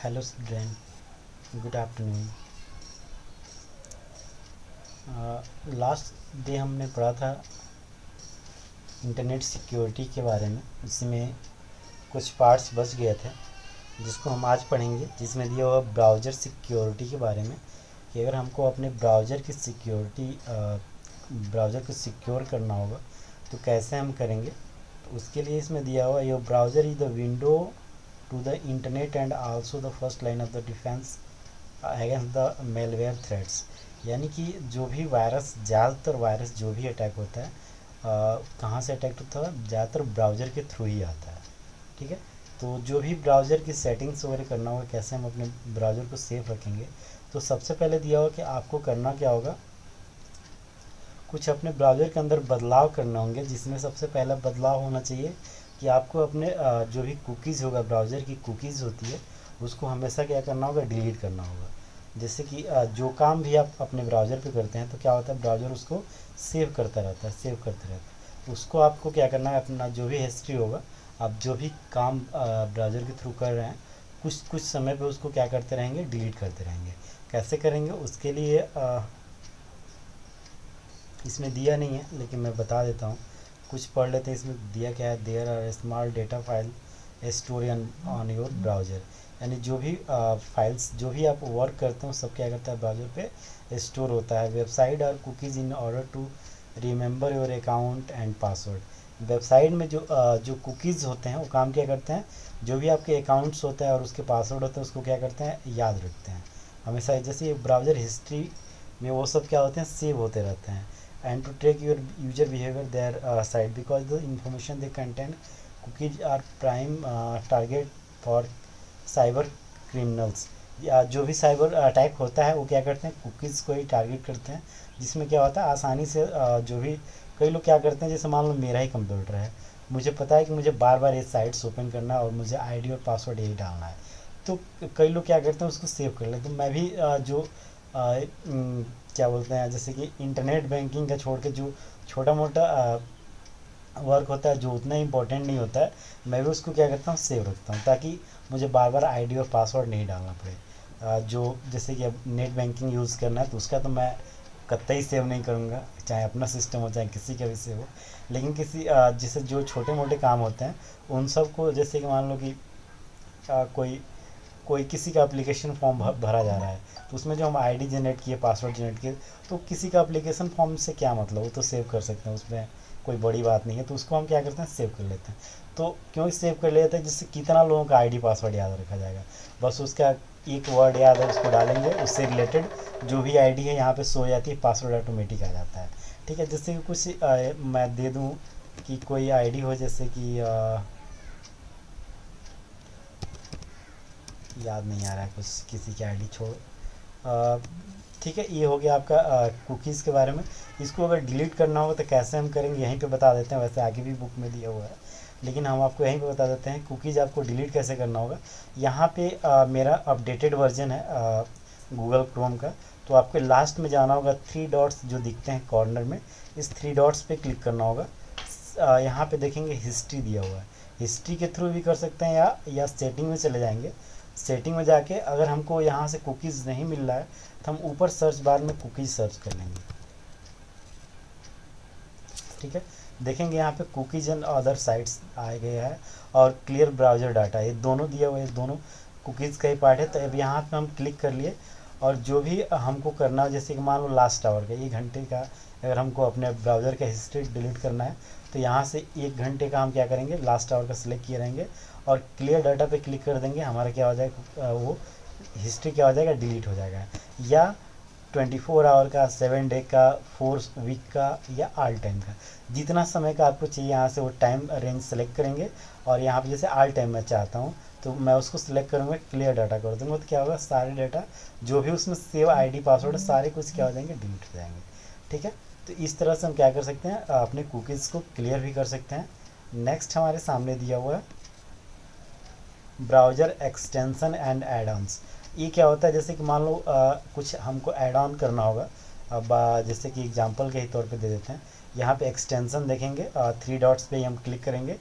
Hello student, good afternoon. Last day हमने पढ़ा था इंटरनेट सिक्योरिटी के बारे में। उसमें कुछ पार्ट्स बच गए थे जिसको हम आज पढ़ेंगे, जिसमें दिया हुआ ब्राउज़र सिक्योरिटी के बारे में कि अगर हमको अपने ब्राउज़र की सिक्योरिटी ब्राउज़र को सिक्योर करना होगा तो कैसे हम करेंगे। तो उसके लिए इसमें दिया हुआ your browser is the window to the internet and also the first line of the defence against the malware threats. यानी कि जो भी वायरस, ज़्यादातर वायरस जो भी अटैक होता है कहाँ से अटैक होता है, ज़्यादातर ब्राउज़र के थ्रू ही आता है। ठीक है, तो जो भी ब्राउज़र की सेटिंग्स वगैरह करना होगा, कैसे हम अपने ब्राउज़र को सेफ रखेंगे, तो सबसे पहले दिया होगा कि आपको करना क्या होगा, कुछ अपने ब्राउज़र के अंदर बदलाव करने होंगे। जिसमें सबसे पहला बदलाव होना चाहिए कि आपको अपने जो भी कुकीज़ होगा, ब्राउज़र की कुकीज़ होती है, उसको हमेशा क्या करना होगा, डिलीट करना होगा। जैसे कि जो काम भी आप अपने ब्राउज़र पे करते हैं तो क्या होता है, ब्राउज़र उसको सेव करता रहता है, सेव करता रहता है। तो उसको आपको क्या करना है, अपना जो भी हिस्ट्री होगा, आप जो भी काम ब्राउज़र के थ्रू कर रहे हैं, कुछ कुछ समय पे उसको क्या करते रहेंगे, डिलीट करते रहेंगे। कैसे करेंगे उसके लिए इसमें दिया नहीं है, लेकिन मैं बता देता हूँ। कुछ पढ़ लेते हैं। इसमें दिया क्या है, there are small data file store on your browser. यानी जो भी फाइल्स, जो भी आप वर्क करते हो, सब क्या करता है, ब्राउज़र पे स्टोर होता है। वेबसाइट और cookies in order to remember your account and password. Website में जो कुकीज़ होते हैं वो काम क्या करते हैं, जो भी आपके अकाउंट्स होते हैं और उसके पासवर्ड होते हैं उसको क्या करते हैं, याद रखते हैं हमेशा। जैसे ब्राउज़र हिस्ट्री में वो सब क्या होते हैं, सेव होते रहते हैं। And to track your user behavior their site, because the information they contain, cookies are prime target for cyber criminals। या जो भी साइबर अटैक होता है वो क्या करते हैं, कुकीज़ को ही टारगेट करते हैं। जिसमें क्या होता है, आसानी से जो भी, कई लोग क्या करते हैं, जैसे मान लो मेरा ही कंप्यूटर है, मुझे पता है कि मुझे बार बार ये साइट्स ओपन करना है और मुझे आईडी और पासवर्ड यही डालना है। तो कई लोग क्या करते हैं, उसको सेव कर लेते हैं। मैं भी क्या बोलते हैं, जैसे कि इंटरनेट बैंकिंग का छोड़ के जो छोटा मोटा वर्क होता है, जो उतना इम्पोर्टेंट नहीं होता है, मैं भी उसको क्या करता हूँ, सेव रखता हूँ, ताकि मुझे बार बार आईडी और पासवर्ड नहीं डालना पड़े। जो जैसे कि अब नेट बैंकिंग यूज़ करना है तो उसका तो मैं कतई सेव नहीं करूँगा, चाहे अपना सिस्टम हो चाहे किसी का भी सेव हो। लेकिन किसी जैसे जो छोटे मोटे काम होते हैं उन सब को, जैसे कि मान लो कि कोई कोई किसी का एप्लीकेशन फॉर्म भरा जा रहा है, तो उसमें जो हम आईडी जनरेट किए, पासवर्ड जनरेट किए, तो किसी का एप्लीकेशन फॉर्म से क्या मतलब, वो तो सेव कर सकते हैं, उसमें कोई बड़ी बात नहीं है। तो उसको हम क्या करते हैं, सेव कर लेते हैं। तो क्यों सेव कर लेते हैं, जिससे कितना लोगों का आईडी पासवर्ड याद रखा जाएगा। बस उसका एक वर्ड याद है, उसको डालेंगे, उससे रिलेटेड जो भी आईडी है यहाँ पे सो जाती है, पासवर्ड ऑटोमेटिक आ जाता है। ठीक है, जैसे कि कुछ मैं दे दूँ कि कोई आईडी हो, जैसे कि याद नहीं आ रहा है कुछ, किसी की आईडी छोड़। ठीक है, ये हो गया आपका कुकीज़ के बारे में। इसको अगर डिलीट करना होगा तो कैसे हम करेंगे, यहीं पे बता देते हैं। वैसे आगे भी बुक में दिया हुआ है, लेकिन हम आपको यहीं पे बता देते हैं कुकीज़ आपको डिलीट कैसे करना होगा। यहाँ पे मेरा अपडेटेड वर्जन है गूगल क्रोम का। तो आपको लास्ट में जाना होगा, 3 डॉट्स जो दिखते हैं कॉर्नर में, इस 3 डॉट्स पे क्लिक करना होगा। यहाँ पे देखेंगे हिस्ट्री दिया हुआ है, हिस्ट्री के थ्रू भी कर सकते हैं, या सेटिंग में चले जाएंगे। सेटिंग में जाके अगर हमको यहाँ से कुकीज़ नहीं मिल रहा है तो हम ऊपर सर्च बार में कुकीज़ सर्च कर लेंगे। ठीक है, देखेंगे यहाँ पे कुकीज़ एंड अदर साइट्स आ गया है, और क्लियर ब्राउज़र डाटा, ये दोनों दिया हुआ है, दोनों कुकीज़ का ही पार्ट है। तो अब यहाँ पे हम क्लिक कर लिए, और जो भी हमको करना है, जैसे कि मान लो लास्ट आवर का 1 घंटे का, अगर हमको अपने ब्राउज़र का हिस्ट्री डिलीट करना है तो यहाँ से 1 घंटे का हम क्या करेंगे, लास्ट आवर का सिलेक्ट किए रहेंगे और क्लियर डाटा पे क्लिक कर देंगे। हमारा क्या हो जाएगा, वो हिस्ट्री क्या हो जाएगा, डिलीट हो जाएगा। या 24 आवर का, 7 डे का, 4 वीक का, या ऑल टाइम का, जितना समय का आपको चाहिए यहाँ से वो टाइम रेंज सेलेक्ट करेंगे। और यहाँ पे जैसे ऑल टाइम मैं चाहता हूँ तो मैं उसको सिलेक्ट करूँगा, क्लियर डाटा कर दूँगा। तो क्या होगा, सारे डाटा जो भी उसमें सेव आईडी पासवर्ड सारे कुछ क्या हो जाएंगे, डिलीट हो जाएंगे। ठीक है, तो इस तरह से हम क्या कर सकते हैं, अपने कुकीज़ को क्लियर भी कर सकते हैं। नेक्स्ट हमारे सामने दिया हुआ है browser extension and add ons. ये क्या होता है, जैसे कि मान लो कुछ हमको ऐड ऑन करना होगा। अब जैसे कि एग्जांपल के ही तौर पे दे देते हैं। यहाँ पे एक्सटेंशन देखेंगे, 3 डॉट्स पे ही हम क्लिक करेंगे,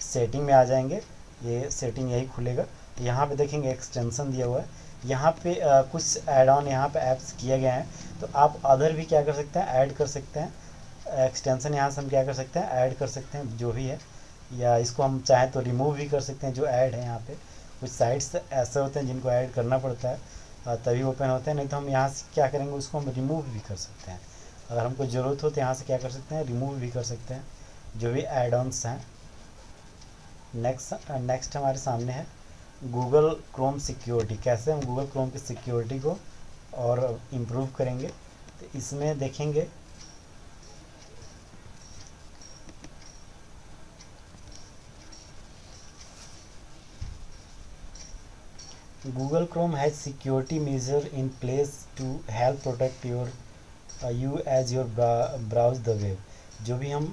सेटिंग में आ जाएंगे, ये सेटिंग यही खुलेगा। यहाँ पे देखेंगे एक्सटेंशन दिया हुआ है, यहाँ पे कुछ ऐड ऑन यहाँ पे ऐप्स किए गए हैं, तो आप अदर भी क्या कर सकते हैं, ऐड कर सकते हैं। एक्सटेंशन यहाँ से हम क्या कर सकते हैं, ऐड कर सकते हैं जो भी है, या इसको हम चाहें तो रिमूव भी कर सकते हैं जो ऐड है यहाँ पे। कुछ साइट्स ऐसे होते हैं जिनको ऐड करना पड़ता है तभी ओपन होते हैं, नहीं तो हम यहाँ से क्या करेंगे, उसको हम रिमूव भी कर सकते हैं। अगर हमको ज़रूरत हो तो यहाँ से क्या कर सकते हैं, रिमूव भी कर सकते हैं जो भी ऐड ऑन्स हैं। नेक्स्ट हमारे सामने है गूगल क्रोम सिक्योरिटी। कैसे हम गूगल क्रोम की सिक्योरिटी को और इम्प्रूव करेंगे, तो इसमें देखेंगे Google Chrome has security measure in place to help protect you as your browse the web. जो भी हम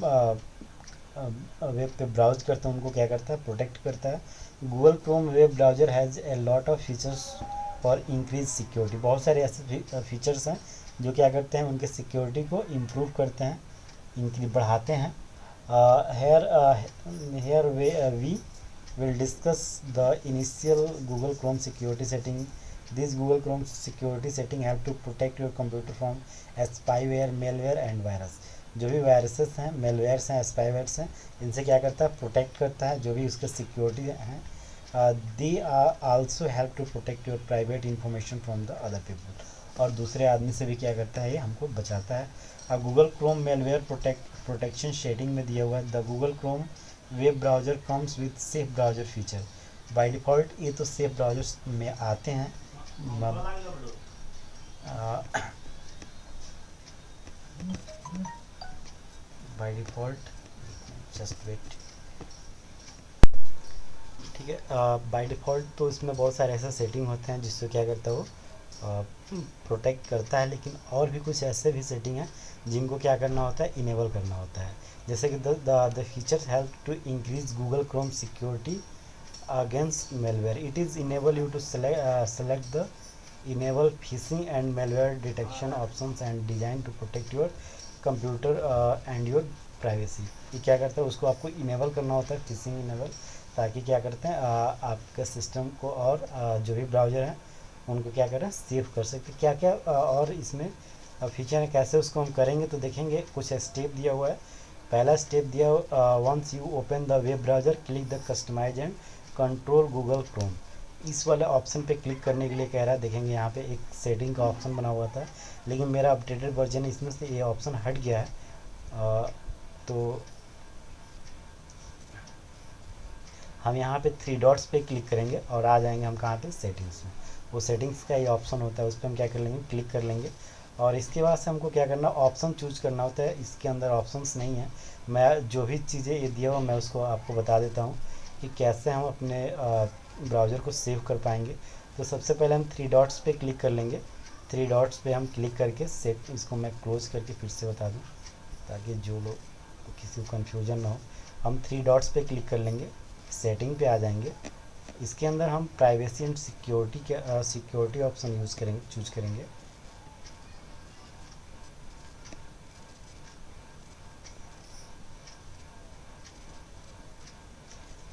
वेब पे ब्राउज करते हैं उनको क्या करता है, प्रोटेक्ट करता है। Google Chrome web browser has a lot of features for increase security. बहुत सारे ऐसे फीचर्स हैं जो क्या करते हैं, उनके सिक्योरिटी को इम्प्रूव करते हैं, इंक्रीज बढ़ाते हैं। Here we will discuss the initial Google Chrome security setting. This Google Chrome security setting help to protect your computer from spyware, malware and virus। जो भी वायरसेस हैं, मेलवेयर्स हैं, स्पाईवेयर्स हैं, इनसे क्या करता है, प्रोटेक्ट करता है जो भी उसके सिक्योरिटी हैं। They also help to protect your private information from the other people. और दूसरे आदमी से भी क्या करता है, ये हमको बचाता है। Google Chrome malware protection setting में दिया हुआ है। The Google Chrome web browser comes with safe browser feature. By default ये तो सेफ ब्राउज़र में आते हैं। बाय डिफ़ॉल्ट जस्ट वेट, ठीक है। बाय डिफ़ॉल्ट तो इसमें बहुत सारे ऐसे सेटिंग होते हैं जिससे क्या करता है वो प्रोटेक्ट करता है, लेकिन और भी कुछ ऐसे भी सेटिंग हैं जिनको क्या करना होता है, इनेबल करना होता है। जैसे कि the features help to increase Google Chrome security against malware. It is enable you to select the enable phishing and malware detection options and design to protect your computer and your privacy. ये क्या करता है, उसको आपको enable करना होता है, fishing enable, ताकि क्या करते हैं आपके सिस्टम को और जो भी ब्राउज़र हैं उनको क्या करें, सेव कर सकते। क्या क्या और इसमें फीचर है, कैसे उसको हम करेंगे, तो देखेंगे कुछ स्टेप दिया हुआ है। पहला स्टेप दिया, once you open the web browser click the customise and control Google Chrome. इस वाले ऑप्शन पे क्लिक करने के लिए कह रहा है। देखेंगे यहाँ पे एक सेटिंग का ऑप्शन बना हुआ था, लेकिन मेरा अपडेटेड वर्जन है, इसमें से ये ऑप्शन हट गया है। तो हम यहाँ पे 3 डॉट्स पे क्लिक करेंगे और आ जाएंगे हम कहाँ पे, सेटिंग्स में। वो सेटिंग्स का ये ऑप्शन होता है, उस पर हम क्या कर लेंगे, क्लिक कर लेंगे। और इसके बाद से हमको क्या करना, ऑप्शन चूज करना होता है। इसके अंदर ऑप्शंस नहीं है, मैं जो भी चीज़ें ये दिया हुआ मैं उसको आपको बता देता हूँ कि कैसे हम अपने ब्राउज़र को सेव कर पाएंगे। तो सबसे पहले हम 3 डॉट्स पे क्लिक कर लेंगे। 3 डॉट्स पे हम क्लिक करके सेट, इसको मैं क्लोज करके फिर से बता दूँ ताकि जो लोग किसी को कन्फ्यूजन ना हो। हम 3 डॉट्स पे क्लिक कर लेंगे, सेटिंग पे आ जाएंगे। इसके अंदर हम प्राइवेसी एंड सिक्योरिटी के सिक्योरिटी ऑप्शन यूज़ करेंगे, चूज करेंगे।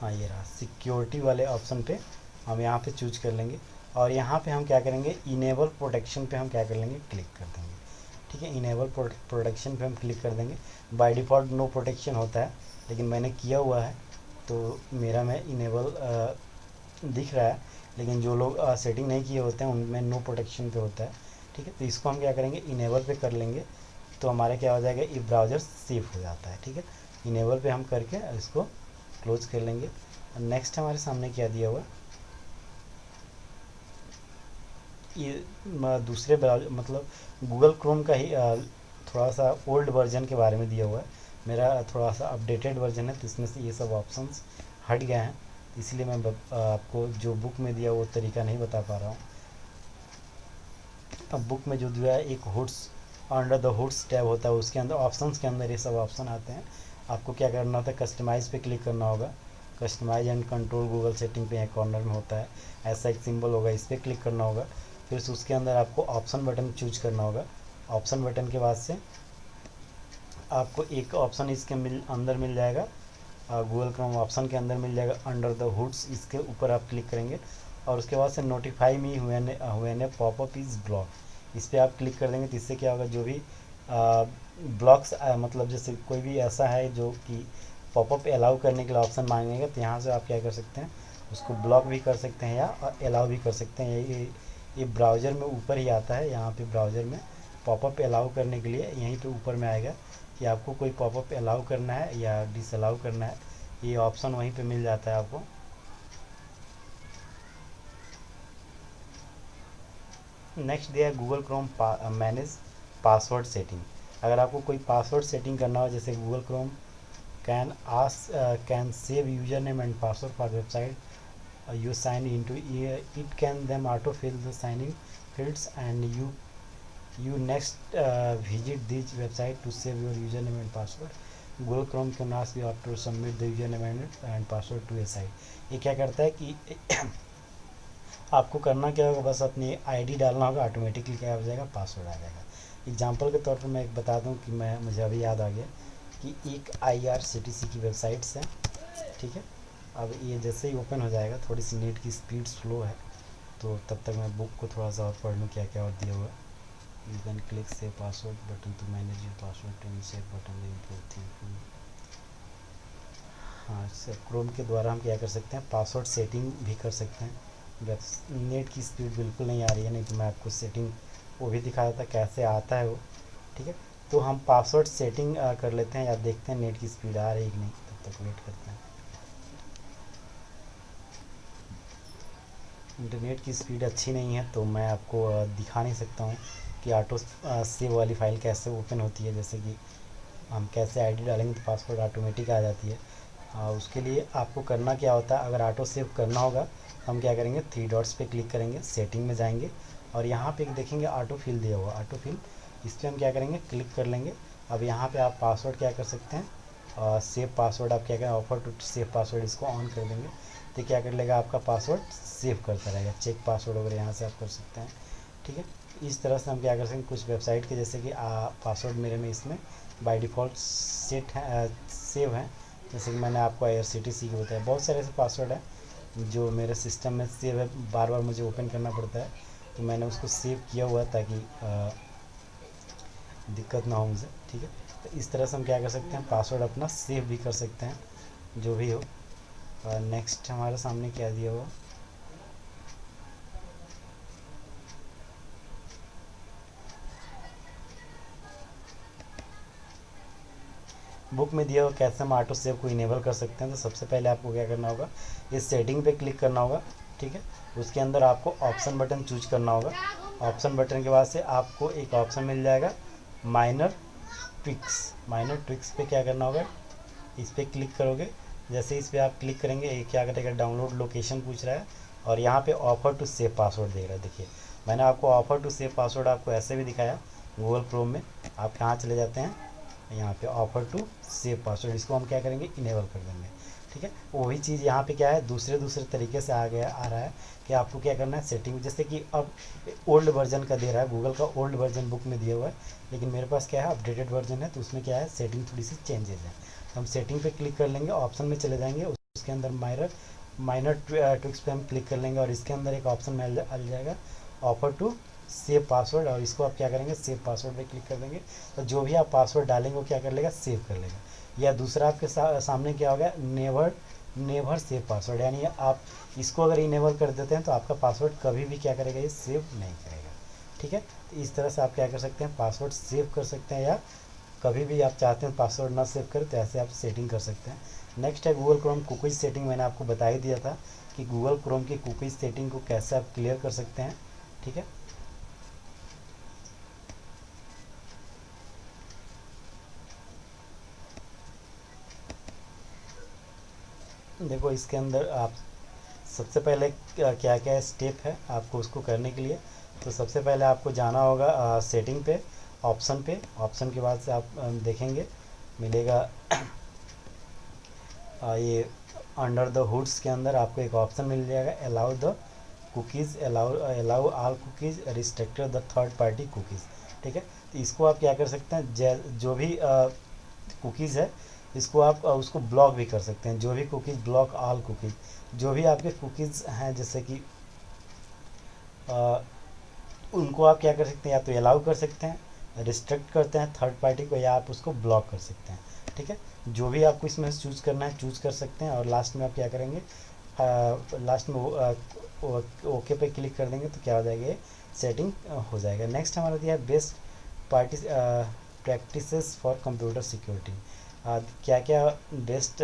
हाँ ये रहा, सिक्योरिटी वाले ऑप्शन पे हम यहाँ पे चूज कर लेंगे और यहाँ पे हम क्या करेंगे, इनेबल प्रोटेक्शन पे हम क्या कर लेंगे, क्लिक कर देंगे। ठीक है, इनेबल प्रोटेक्शन पे हम क्लिक कर देंगे। बाय डिफ़ॉल्ट नो प्रोटेक्शन होता है, लेकिन मैंने किया हुआ है तो मेरा में इनेबल दिख रहा है, लेकिन जो लोग सेटिंग नहीं किए होते हैं उनमें नो प्रोटेक्शन पे होता है। ठीक है, तो इसको हम क्या करेंगे, इनेबल पे कर लेंगे, तो हमारा क्या हो जाएगा, ये ब्राउज़र सेफ हो जाता है। ठीक है, इनेबल पे हम करके इसको क्लोज कर लेंगे। नेक्स्ट हमारे सामने क्या दिया हुआ, ये दूसरे ब्राउज़र मतलब गूगल क्रोम का ही थोड़ा सा ओल्ड वर्जन के बारे में दिया हुआ है। मेरा थोड़ा सा अपडेटेड वर्जन है, तो इसमें से ये सब ऑप्शंस हट गए हैं, इसलिए मैं आपको जो बुक में दिया वो तरीका नहीं बता पा रहा हूँ। अब बुक में जो दिया है, एक hoods, under the hoods tab होता है, उसके अंदर ऑप्शंस के अंदर ये सब ऑप्शन आते हैं। आपको क्या करना होता है, कस्टमाइज़ पे क्लिक करना होगा। Customise and control Google setting पे यहाँ कॉर्नर में होता है, ऐसा एक सिंबल होगा, इस पर क्लिक करना होगा। फिर उसके अंदर आपको ऑप्शन बटन चूज करना होगा। ऑप्शन बटन के बाद से आपको एक ऑप्शन इसके अंदर मिल जाएगा, गूगल क्रोम ऑप्शन के अंदर मिल जाएगा अंडर द हुड्स, इसके ऊपर आप क्लिक करेंगे और उसके बाद से notify me when popup is block, इस पर आप क्लिक कर देंगे। तो इससे क्या होगा, जो भी ब्लॉक्स मतलब जैसे कोई भी ऐसा है जो कि पॉपअप अलाउ करने के लिए ऑप्शन मांगेगा, तो यहाँ से आप क्या कर सकते हैं, उसको ब्लॉक भी कर सकते हैं या अलाउ भी कर सकते हैं। ये ब्राउज़र में ऊपर ही आता है, यहाँ पे ब्राउज़र में पॉपअप अलाउ करने के लिए यहीं पे ऊपर में आएगा कि आपको कोई पॉपअप अलाउ करना है या डिसअलाउ करना है, ये ऑप्शन वहीं पे मिल जाता है आपको। नेक्स्ट दिया है Google Chrome manage password setting. अगर आपको कोई पासवर्ड सेटिंग करना हो, जैसे Google Chrome can save user name and password for website you sign into, it can them auto fill the signing fields and you next visit this website to save your username and password. Google Chrome can ask you to submit the username and password to a site. ये क्या करता है कि आपको करना क्या होगा, बस अपनी आईडी डालना होगा, ऑटोमेटिकली क्या हो जाएगा, पासवर्ड आ जाएगा। एग्जांपल के तौर पर मैं एक बता दूं कि मुझे अभी याद आ गया कि एक IRCTC की वेबसाइट्स है, ठीक है। अब ये जैसे ही ओपन हो जाएगा, थोड़ी सी नेट की स्पीड स्लो है, तो तब तक मैं बुक को थोड़ा सा और पढ़ लूँ क्या क्या और दिया हुआ। You can click save password button to manage your password to save button improve thing. हाँ, क्रोम के द्वारा हम क्या कर सकते हैं, पासवर्ड सेटिंग भी कर सकते हैं। नेट की स्पीड बिल्कुल नहीं आ रही है, नहीं तो मैं आपको सेटिंग वो भी दिखा देता कैसे आता है वो, ठीक है। तो हम पासवर्ड सेटिंग कर लेते हैं या देखते हैं नेट की स्पीड आ रही है कि नहीं, तब तक वेट करते हैं। इंटरनेट की स्पीड अच्छी नहीं है तो मैं आपको दिखा नहीं सकता हूँ कि ऑटो सेव वाली फ़ाइल कैसे ओपन होती है, जैसे कि हम कैसे आईडी डालेंगे तो पासवर्ड ऑटोमेटिक आ जाती है। उसके लिए आपको करना क्या होता है, अगर ऑटो सेव करना होगा हम क्या करेंगे, 3 डॉट्स पे क्लिक करेंगे, सेटिंग में जाएंगे और यहाँ पे देखेंगे ऑटो फिल दिया हुआ, ऑटो फिल, इस पर हम क्या करेंगे, क्लिक कर लेंगे। अब यहाँ पे आप पासवर्ड क्या कर सकते हैं, सेव पासवर्ड आप क्या करें, ऑफर टू सेव पासवर्ड, इसको ऑन कर देंगे तो क्या कर लेगा, आपका पासवर्ड सेव करता रहेगा। चेक पासवर्ड वगैरह यहाँ से आप कर सकते हैं, ठीक है। इस तरह से हम क्या कर सकते हैं, कुछ वेबसाइट के जैसे कि पासवर्ड मेरे में इसमें बाय डिफ़ॉल्ट सेट है, सेव है, जैसे कि मैंने आपको IRCTC के बताया। बहुत सारे ऐसे पासवर्ड है जो मेरे सिस्टम में सेव है, बार बार मुझे ओपन करना पड़ता है, तो मैंने उसको सेव किया हुआ है ताकि दिक्कत ना हो मुझे, ठीक है। तो इस तरह से हम क्या कर सकते हैं, पासवर्ड अपना सेव भी कर सकते हैं जो भी हो। नेक्स्ट हमारे सामने क्या दिया हुआ, बुक में दिया हुआ कैसे हम ऑटो सेव को इनेबल कर सकते हैं। तो सबसे पहले आपको क्या करना होगा, इस सेटिंग पे क्लिक करना होगा, ठीक है। उसके अंदर आपको ऑप्शन बटन चूज करना होगा। ऑप्शन बटन के बाद से आपको एक ऑप्शन मिल जाएगा माइनर ट्विक्स। माइनर ट्विक्स पे क्या करना होगा, इस पर क्लिक करोगे, जैसे इस पर आप क्लिक करेंगे ये क्या करेगा, डाउनलोड लोकेशन पूछ रहा है और यहाँ पे ऑफर टू सेव पासवर्ड देख रहा है। देखिए मैंने आपको ऑफर टू सेव पासवर्ड आपको ऐसे भी दिखाया गूगल क्रोम में। आप कहाँ चले जाते हैं, यहाँ पे ऑफर टू सेव पासवर्ड, इसको हम क्या करेंगे, इनेबल कर देंगे, ठीक है। वही चीज़ यहाँ पे क्या है, दूसरे तरीके से आ रहा है कि आपको क्या करना है, सेटिंग, जैसे कि अब ओल्ड वर्जन का दे रहा है, गूगल का ओल्ड वर्जन बुक में दिया हुआ है, लेकिन मेरे पास क्या है, अपडेटेड वर्जन है, तो उसमें क्या है, सेटिंग थोड़ी सी चेंजेस है। हम सेटिंग पे क्लिक कर लेंगे, ऑप्शन में चले जाएंगे, उसके अंदर माइनर ट्विक्स पे हम क्लिक कर लेंगे और इसके अंदर एक ऑप्शन मिल जाएगा ऑफर टू सेव पासवर्ड, और इसको आप क्या करेंगे, सेव पासवर्ड पे क्लिक कर देंगे। तो जो भी आप पासवर्ड डालेंगे वो क्या कर लेगा, सेव कर लेगा। या दूसरा आपके सामने क्या होगा, नेवर सेव पासवर्ड, यानी आप इसको अगर इनेबल कर देते हैं तो आपका पासवर्ड कभी भी क्या करेगा, ये सेव नहीं करेगा, ठीक है। तो इस तरह से आप क्या कर सकते हैं, पासवर्ड सेव कर सकते हैं, या कभी भी आप चाहते हैं पासवर्ड ना सेव करें तो ऐसे आप सेटिंग कर सकते हैं। नेक्स्ट है गूगल क्रोम कुकीज़ सेटिंग। मैंने आपको बता ही दिया था कि गूगल क्रोम की कुकीज़ सेटिंग को कैसे आप क्लियर कर सकते हैं, ठीक है। देखो इसके अंदर आप सबसे पहले क्या क्या स्टेप है आपको उसको करने के लिए। तो सबसे पहले आपको जाना होगा सेटिंग पे, ऑप्शन के बाद से आप देखेंगे मिलेगा ये अंडर द हुड्स के अंदर आपको एक ऑप्शन मिल जाएगा, allow the cookies, allow all cookies, restricted the third party cookies, ठीक है। तो इसको आप क्या कर सकते हैं, जो भी कुकीज़ है इसको आप उसको ब्लॉक भी कर सकते हैं, जो भी कुकीज़, ब्लॉक ऑल कुकीज़, जो भी आपके कुकीज़ हैं जैसे कि उनको आप क्या कर सकते हैं, या तो अलाउ कर सकते हैं, रिस्ट्रिक्ट करते हैं थर्ड पार्टी को, या आप उसको ब्लॉक कर सकते हैं। ठीक है, जो भी आपको इसमें से चूज़ करना है चूज़ कर सकते हैं। और लास्ट में आप क्या करेंगे, लास्ट में ओके पे क्लिक कर देंगे तो क्या हो जाएगा, ये सेटिंग हो जाएगा। नेक्स्ट हमारा दिया है best party practices for computer security. क्या क्या बेस्ट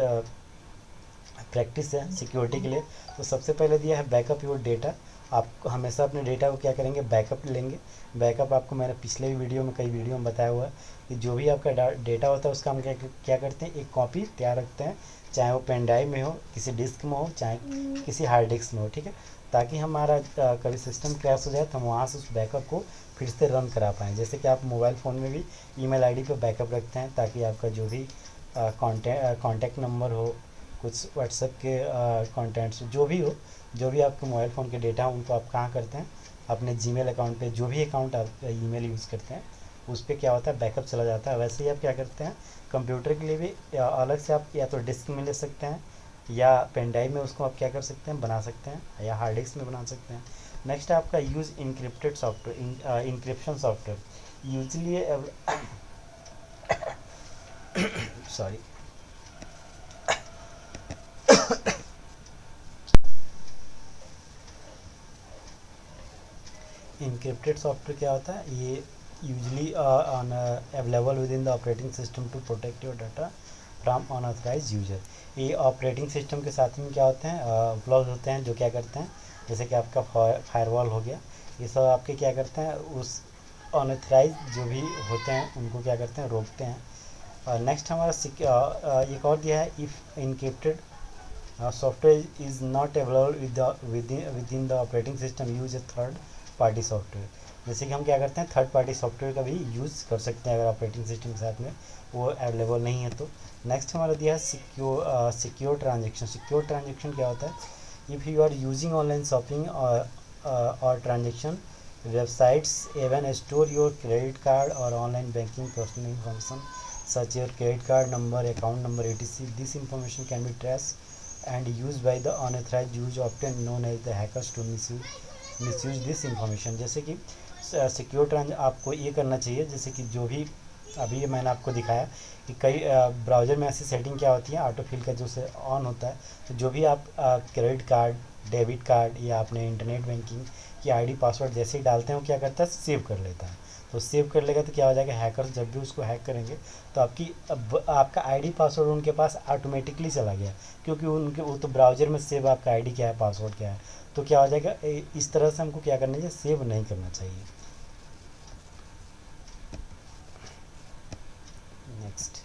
प्रैक्टिस है सिक्योरिटी के लिए। तो सबसे पहले दिया है बैकअप योर डेटा। आप हमेशा अपने डेटा को क्या करेंगे, बैकअप लेंगे। बैकअप आपको मैंने पिछले भी वीडियो में, कई वीडियो में बताया हुआ है कि जो भी आपका डेटा होता है उसका हम क्या करते हैं, एक कॉपी तैयार रखते हैं, चाहे वो पेन ड्राइव में हो, किसी डिस्क में हो, चाहे किसी हार्ड डिस्क में हो। ठीक है, ताकि हमारा कभी सिस्टम क्रैश हो जाए तो हम वहाँ से उस बैकअप को फिर से रन करा पाएँ। जैसे कि आप मोबाइल फ़ोन में भी ईमेल आईडी पे बैकअप रखते हैं, ताकि आपका जो भी कॉन्टैक्ट नंबर हो, कुछ व्हाट्सएप के कॉन्टैक्ट्स, जो भी हो, जो भी आपके मोबाइल फ़ोन के डेटा हो, उनको आप कहाँ करते हैं, अपने जीमेल अकाउंट पे, जो भी अकाउंट आप ईमेल यूज़ करते हैं उस पर क्या होता है, बैकअप चला जाता है। वैसे ही आप क्या करते हैं, कंप्यूटर के लिए भी अलग से आप या तो डिस्क में ले सकते हैं, या पेन ड्राइव में उसको आप क्या कर सकते हैं, बना सकते हैं, या हार्ड डिस्क में बना सकते हैं। नेक्स्ट है आपका use encrypted software, encryption software. Usually sorry encrypted software क्या होता है, ये usually on available with in the operating system to protect your data from unauthorise user. ये ऑपरेटिंग सिस्टम के साथ में क्या होते हैं, उपलब्ध होते हैं, जो क्या करते हैं, जैसे कि आपका फायरवॉल हो गया, ये सब आपके क्या करते हैं, उस अनऑथराइज जो भी होते हैं उनको क्या करते हैं, रोकते हैं। नेक्स्ट हमारा एक और दिया है, if encrypted software is not available with in the operating system, use A third party software. जैसे कि हम क्या करते हैं, थर्ड पार्टी सॉफ्टवेयर का भी यूज़ कर सकते हैं अगर ऑपरेटिंग सिस्टम के साथ में वो अवेलेबल नहीं है तो। नेक्स्ट हमारा दिया है सिक्योर ट्रांजेक्शन। सिक्योर ट्रांजेक्शन क्या होता है, if you are using online shopping और transaction websites even store your credit card or online banking personal information such your credit card number, account number, etc. This information can be traced and used by the unauthorized user, often known as the hackers, to misuse this information। जैसे कि secure ट्रांज आपको ये करना चाहिए, जैसे कि जो भी अभी ये मैंने आपको दिखाया कि कई ब्राउज़र में ऐसी सेटिंग क्या होती है, ऑटो फिल का जो से ऑन होता है, तो जो भी आप क्रेडिट कार्ड, डेबिट कार्ड, या अपने इंटरनेट बैंकिंग की आईडी पासवर्ड जैसे ही डालते हैं वो क्या करता है, सेव कर लेता है। तो सेव कर लेगा तो क्या हो जाएगा, हैकर्स जब भी उसको हैक करेंगे तो आपका आईडी पासवर्ड उनके पास ऑटोमेटिकली चला गया, क्योंकि उनके वो तो ब्राउज़र में सेव आपका आईडी क्या है, पासवर्ड क्या है। तो क्या हो जाएगा, इस तरह से हमको क्या करना चाहिए, सेव नहीं करना चाहिए। नेक्स्ट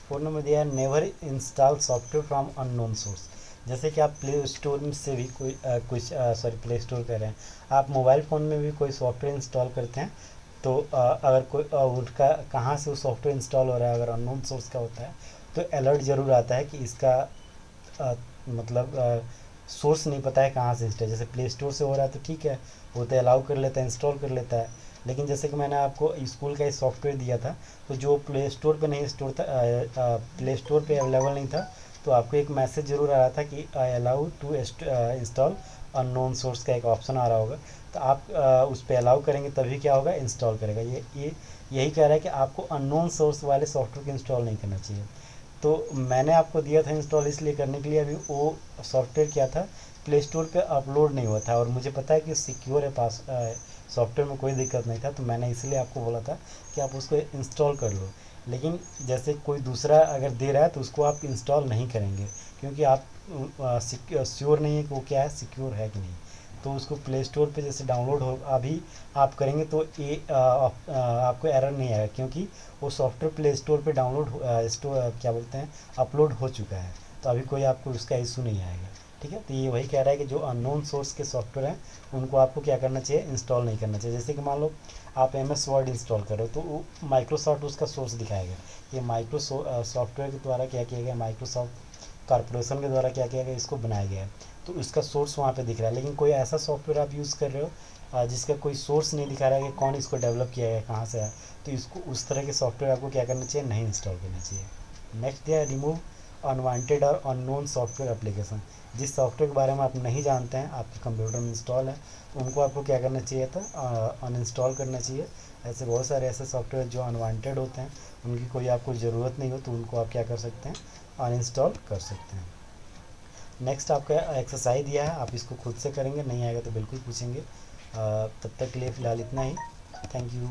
फ़ोन नंबर दिया है, never install software from unknown source. जैसे कि आप प्ले स्टोर में से भी प्ले स्टोर कर रहे हैं, आप मोबाइल फ़ोन में भी कोई सॉफ्टवेयर इंस्टॉल करते हैं तो अगर कोई उनका कहाँ से वो सॉफ्टवेयर इंस्टॉल हो रहा है, अगर अननोन सोर्स का होता है तो अलर्ट ज़रूर आता है कि इसका मतलब सोर्स नहीं पता है कहाँ से इंस्टॉल। जैसे प्ले स्टोर से हो रहा है तो ठीक है, वो तो अलाउ कर लेता है, इंस्टॉल कर लेता है। लेकिन जैसे कि मैंने आपको स्कूल का एक सॉफ्टवेयर दिया था, तो जो प्ले स्टोर पे नहीं स्टोर था, प्ले स्टोर पे अवेलेबल नहीं था, तो आपको एक मैसेज ज़रूर आ रहा था कि I allow to install unknown source का एक ऑप्शन आ रहा होगा। तो आप उस पर अलाउ करेंगे तभी क्या होगा, इंस्टॉल करेगा। ये यही कह रहा है कि आपको अननोन सोर्स वाले सॉफ्टवेयर को इंस्टॉल नहीं करना चाहिए। तो मैंने आपको दिया था इंस्टॉल इसलिए करने के लिए, अभी वो सॉफ्टवेयर क्या था, प्ले स्टोर पे अपलोड नहीं हुआ था, और मुझे पता है कि सिक्योर है, पास सॉफ्टवेयर में कोई दिक्कत नहीं था, तो मैंने इसलिए आपको बोला था कि आप उसको इंस्टॉल कर लो। लेकिन जैसे कोई दूसरा अगर दे रहा है तो उसको आप इंस्टॉल नहीं करेंगे, क्योंकि आप श्योर नहीं है कि वो क्या है, सिक्योर है कि नहीं। तो उसको प्ले स्टोर पे जैसे डाउनलोड हो अभी आप करेंगे तो ये आपको एरर नहीं आएगा, क्योंकि वो सॉफ्टवेयर प्ले स्टोर पे डाउनलोड क्या बोलते हैं, अपलोड हो चुका है, तो अभी कोई आपको उसका इशू नहीं आएगा। ठीक है। तो ये वही कह रहा है कि जो अननोन सोर्स के सॉफ्टवेयर हैं उनको आपको क्या करना चाहिए, इंस्टॉल नहीं करना चाहिए। जैसे कि मान लो आप MS वर्ड इंस्टॉल करो तो माइक्रोसॉफ्ट उसका सोर्स दिखाएगा। ये सॉफ्टवेयर के द्वारा क्या किया गया, माइक्रोसॉफ्ट कॉरपोरेशन के द्वारा क्या किया गया, इसको बनाया गया है, तो इसका सोर्स वहाँ पे दिख रहा है। लेकिन कोई ऐसा सॉफ्टवेयर आप यूज़ कर रहे हो जिसका कोई सोर्स नहीं दिखा रहा है कि कौन इसको डेवलप किया है, कहाँ से है, तो इसको उस तरह के सॉफ्टवेयर आपको क्या करना चाहिए, नहीं इंस्टॉल करना चाहिए। नेक्स्ट दिया रिमूव अनवांटेड और अननोन सॉफ्टवेयर एप्लीकेशन। जिस सॉफ्टवेयर के बारे में आप नहीं जानते हैं, आपके कंप्यूटर में इंस्टॉल है, उनको आपको क्या करना चाहिए था, अनइंस्टॉल करना चाहिए। ऐसे बहुत सारे ऐसे सॉफ्टवेयर जो अनवांटेड होते हैं, उनकी कोई आपको ज़रूरत नहीं हो, तो उनको आप क्या कर सकते हैं, अनइंस्टॉल कर सकते हैं। नेक्स्ट आपका एक्सरसाइज दिया है, आप इसको खुद से करेंगे, नहीं आएगा तो बिल्कुल पूछेंगे। तब तक के लिए फ़िलहाल इतना ही। Thank you.